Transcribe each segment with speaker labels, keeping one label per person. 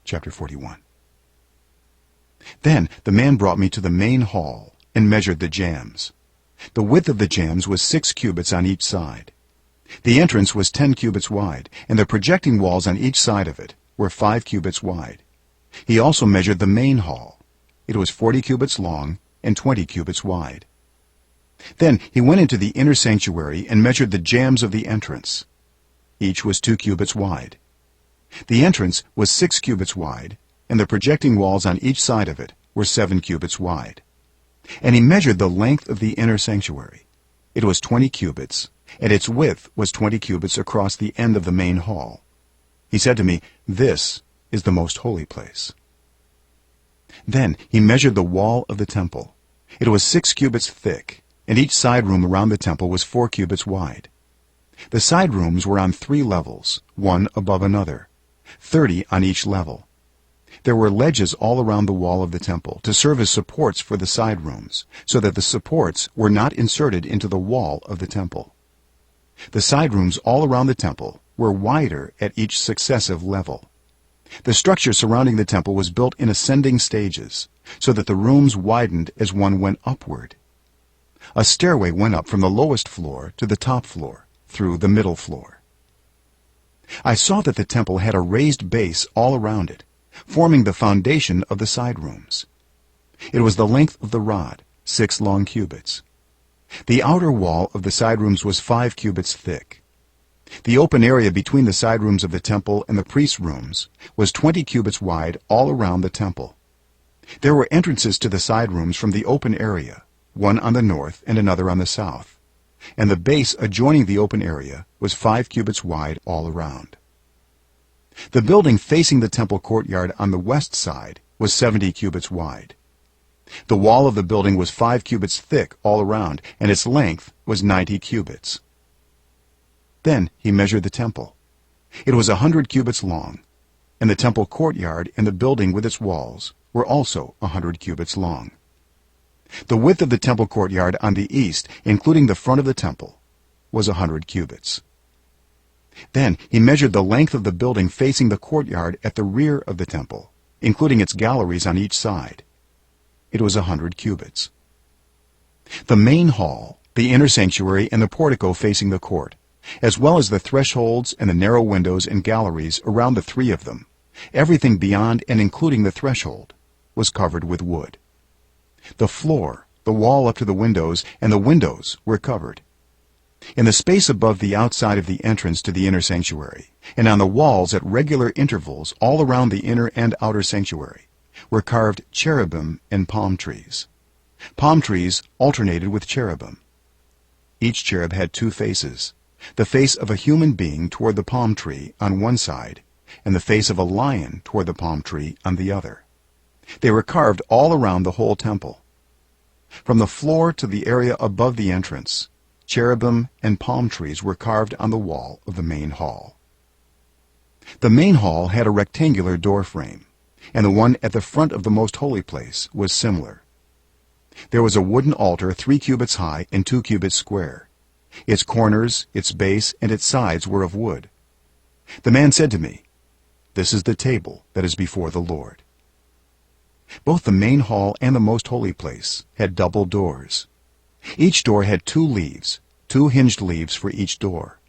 Speaker 1: chapter 41. Then the man brought me to the main hall and measured the jambs. The width of the jambs was 6 cubits on each side. The entrance was 10 cubits wide, and the projecting walls on each side of it were 5 cubits wide. He also measured the main hall. It was 40 cubits long and 20 cubits wide. Then he went into the inner sanctuary and measured the jambs of the entrance. Each was 2 cubits wide. The entrance was 6 cubits wide, and the projecting walls on each side of it were 7 cubits wide. And he measured the length of the inner sanctuary. It was 20 cubits, and its width was 20 cubits across the end of the main hall. He said to me, "This is the most holy place." Then he measured the wall of the temple. It was 6 cubits thick, and each side room around the temple was 4 cubits wide. The side rooms were on 3 levels, one above another, 30 on each level. There were ledges all around the wall of the temple to serve as supports for the side rooms, so that the supports were not inserted into the wall of the temple. The side rooms all around the temple were wider at each successive level. The structure surrounding the temple was built in ascending stages, so that the rooms widened as one went upward. A stairway went up from the lowest floor to the top floor, through the middle floor. I saw that the temple had a raised base all around it, forming the foundation of the side rooms. It was the length of the rod, 6 long cubits. The outer wall of the side rooms was 5 cubits thick. The open area between the side rooms of the temple and the priests' rooms was 20 cubits wide all around the temple. There were entrances to the side rooms from the open area, one on the north and another on the south, and the base adjoining the open area was 5 cubits wide all around. The building facing the temple courtyard on the west side was 70 cubits wide. The wall of the building was 5 cubits thick all around, and its length was 90 cubits. Then he measured the temple. It was 100 cubits long, and the temple courtyard and the building with its walls were also 100 cubits long. The width of the temple courtyard on the east, including the front of the temple, was 100 cubits. Then he measured the length of the building facing the courtyard at the rear of the temple, including its galleries on each side. It was 100 cubits. The main hall, the inner sanctuary, and the portico facing the court, as well as the thresholds and the narrow windows and galleries around the 3 of them, everything beyond and including the threshold, was covered with wood. The floor, the wall up to the windows, and the windows were covered. In the space above the outside of the entrance to the inner sanctuary, and on the walls at regular intervals all around the inner and outer sanctuary, were carved cherubim and palm trees. Palm trees alternated with cherubim. Each cherub had 2 faces, the face of a human being toward the palm tree on one side, and the face of a lion toward the palm tree on the other. They were carved all around the whole temple. From the floor to the area above the entrance, cherubim and palm trees were carved on the wall of the main hall. The main hall had a rectangular door frame, and the one at the front of the most holy place was similar. There was a wooden altar 3 cubits high and 2 cubits square. Its corners, its base, and its sides were of wood. The man said to me, "This is the table that is before the Lord." Both the main hall and the most holy place had double doors. Each door had 2 leaves, 2 hinged leaves for each door.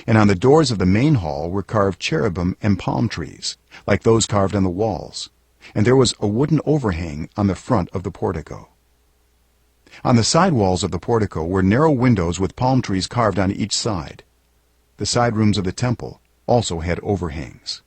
Speaker 1: And on the doors of the main hall were carved cherubim and palm trees, like those carved on the walls, and there was a wooden overhang on the front of the portico. On the side walls of the portico were narrow windows with palm trees carved on each side. The side rooms of the temple also had overhangs.